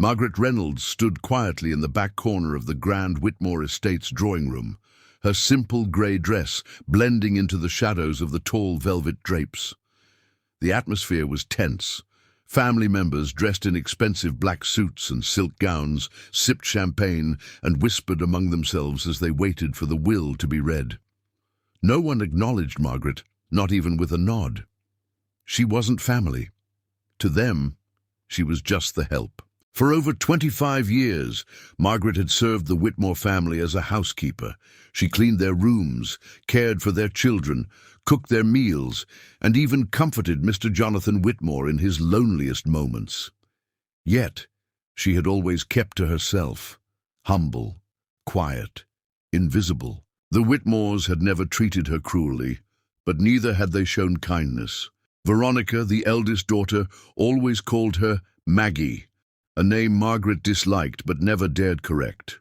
Margaret Reynolds stood quietly in the back corner of the grand Whitmore Estates drawing room, her simple grey dress blending into the shadows of the tall velvet drapes. The atmosphere was tense. Family members dressed in expensive black suits and silk gowns sipped champagne and whispered among themselves as they waited for the will to be read. No one acknowledged Margaret, not even with a nod. She wasn't family. To them, she was just the help. For over 25 years, Margaret had served the Whitmore family as a housekeeper. She cleaned their rooms, cared for their children, cooked their meals, and even comforted Mr. Jonathan Whitmore in his loneliest moments. Yet, she had always kept to herself, humble, quiet, invisible. The Whitmores had never treated her cruelly, but neither had they shown kindness. Veronica, the eldest daughter, always called her Maggie, a name Margaret disliked but never dared correct.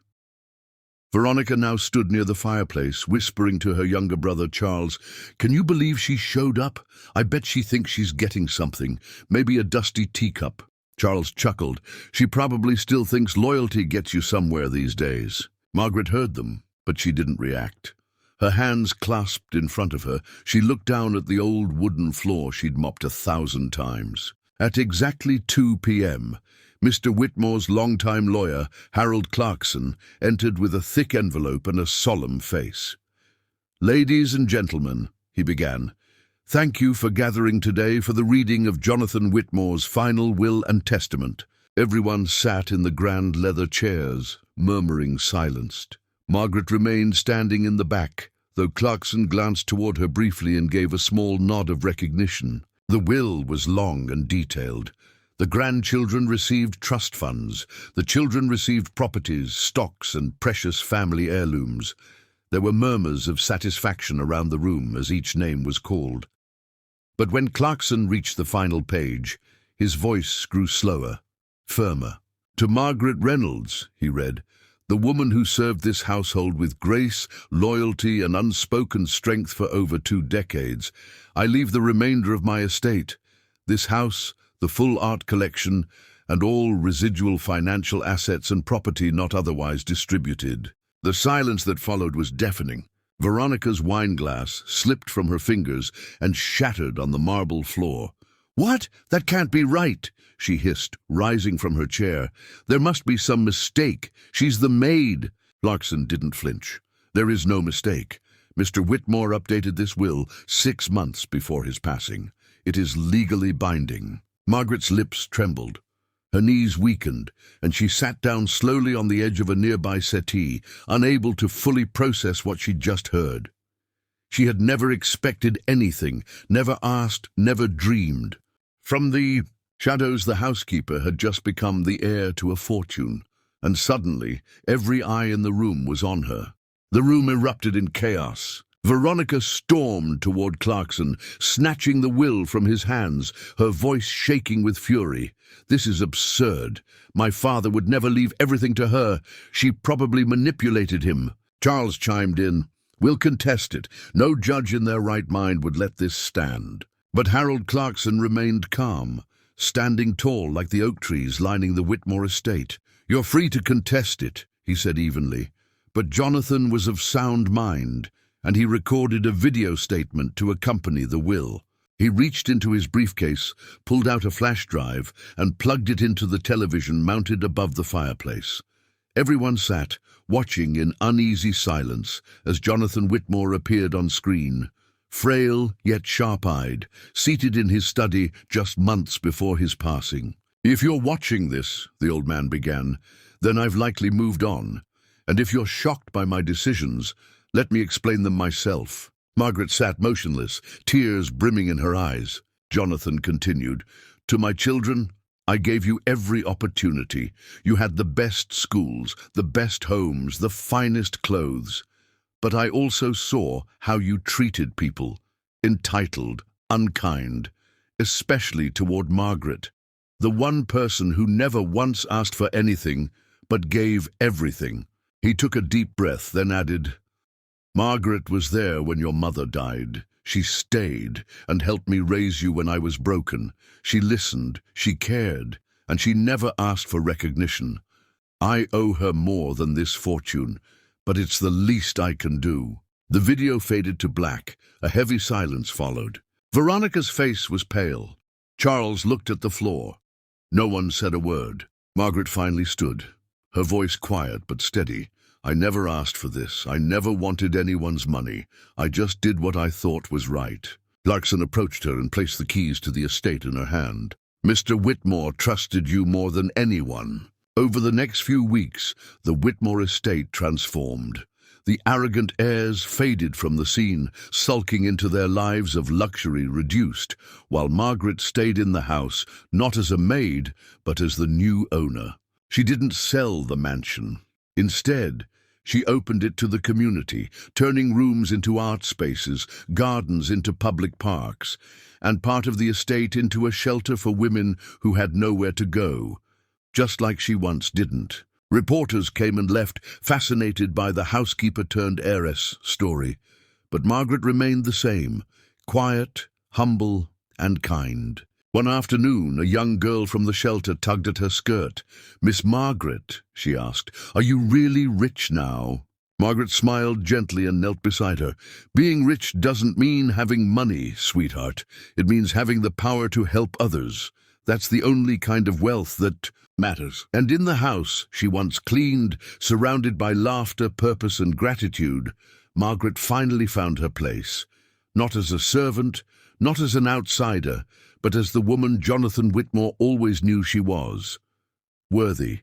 Veronica now stood near the fireplace, whispering to her younger brother Charles, "Can you believe she showed up? I bet she thinks she's getting something, maybe a dusty teacup." Charles chuckled. "She probably still thinks loyalty gets you somewhere these days." Margaret heard them, but she didn't react. Her hands clasped in front of her, she looked down at the old wooden floor she'd mopped 1,000 times. At exactly 2 p.m., Mr. Whitmore's longtime lawyer, Harold Clarkson, entered with a thick envelope and a solemn face. "Ladies and gentlemen," he began, "thank you for gathering today for the reading of Jonathan Whitmore's final will and testament." Everyone sat in the grand leather chairs, murmuring silenced. Margaret remained standing in the back, though Clarkson glanced toward her briefly and gave a small nod of recognition. The will was long and detailed. The grandchildren received trust funds. The children received properties, stocks, and precious family heirlooms. There were murmurs of satisfaction around the room as each name was called. But when Clarkson reached the final page, his voice grew slower, firmer. "To Margaret Reynolds," he read, "the woman who served this household with grace, loyalty, and unspoken strength for over 2 decades, I leave the remainder of my estate, this house, the full art collection, and all residual financial assets and property not otherwise distributed." The silence that followed was deafening. Veronica's wineglass slipped from her fingers and shattered on the marble floor. "What? That can't be right," she hissed, rising from her chair. "There must be some mistake. She's the maid." Clarkson didn't flinch. "There is no mistake. Mr. Whitmore updated this will 6 months before his passing. It is legally binding." Margaret's lips trembled. Her knees weakened, and she sat down slowly on the edge of a nearby settee, unable to fully process what she'd just heard. She had never expected anything, never asked, never dreamed. From the shadows, the housekeeper had just become the heir to a fortune, and suddenly every eye in the room was on her. The room erupted in chaos. Veronica stormed toward Clarkson, snatching the will from his hands, her voice shaking with fury. "This is absurd. My father would never leave everything to her. She probably manipulated him." Charles chimed in. "We'll contest it. No judge in their right mind would let this stand." But Harold Clarkson remained calm, standing tall like the oak trees lining the Whitmore estate. "You're free to contest it," he said evenly. But Jonathan was of sound mind, and he recorded a video statement to accompany the will. He reached into his briefcase, pulled out a flash drive, and plugged it into the television mounted above the fireplace. Everyone sat, watching in uneasy silence as Jonathan Whitmore appeared on screen, frail yet sharp-eyed, seated in his study just months before his passing. "If you're watching this," the old man began, "then I've likely moved on. And if you're shocked by my decisions, let me explain them myself." Margaret sat motionless, tears brimming in her eyes. Jonathan continued, "To my children, I gave you every opportunity. You had the best schools, the best homes, the finest clothes. But I also saw how you treated people, entitled, unkind, especially toward Margaret, the one person who never once asked for anything, but gave everything." He took a deep breath, then added, "Margaret was there when your mother died. She stayed and helped me raise you when I was broken. She listened, she cared, and she never asked for recognition. I owe her more than this fortune, but it's the least I can do. The video faded to black. A heavy silence followed. Veronica's face was pale. Charles looked at the floor. No one said a word. Margaret finally stood, her voice quiet but steady. I never asked for this. I never wanted anyone's money. I just did what I thought was right. Clarkson approached her and placed the keys to the estate in her hand. Mr. Whitmore trusted you more than anyone. Over the next few weeks, the Whitmore estate transformed. The arrogant heirs faded from the scene, sulking into their lives of luxury reduced, while Margaret stayed in the house, not as a maid, but as the new owner. She didn't sell the mansion. Instead, she opened it to the community, turning rooms into art spaces, gardens into public parks, and part of the estate into a shelter for women who had nowhere to go, just like she once didn't. Reporters came and left, fascinated by the housekeeper-turned-heiress story. But Margaret remained the same, quiet, humble, and kind. One afternoon, a young girl from the shelter tugged at her skirt. "Miss Margaret," she asked, "are you really rich now?" Margaret smiled gently and knelt beside her. "Being rich doesn't mean having money, sweetheart. It means having the power to help others. That's the only kind of wealth that matters." And in the house she once cleaned, surrounded by laughter, purpose, and gratitude, Margaret finally found her place. Not as a servant, not as an outsider, but as the woman Jonathan Whitmore always knew she was. Worthy,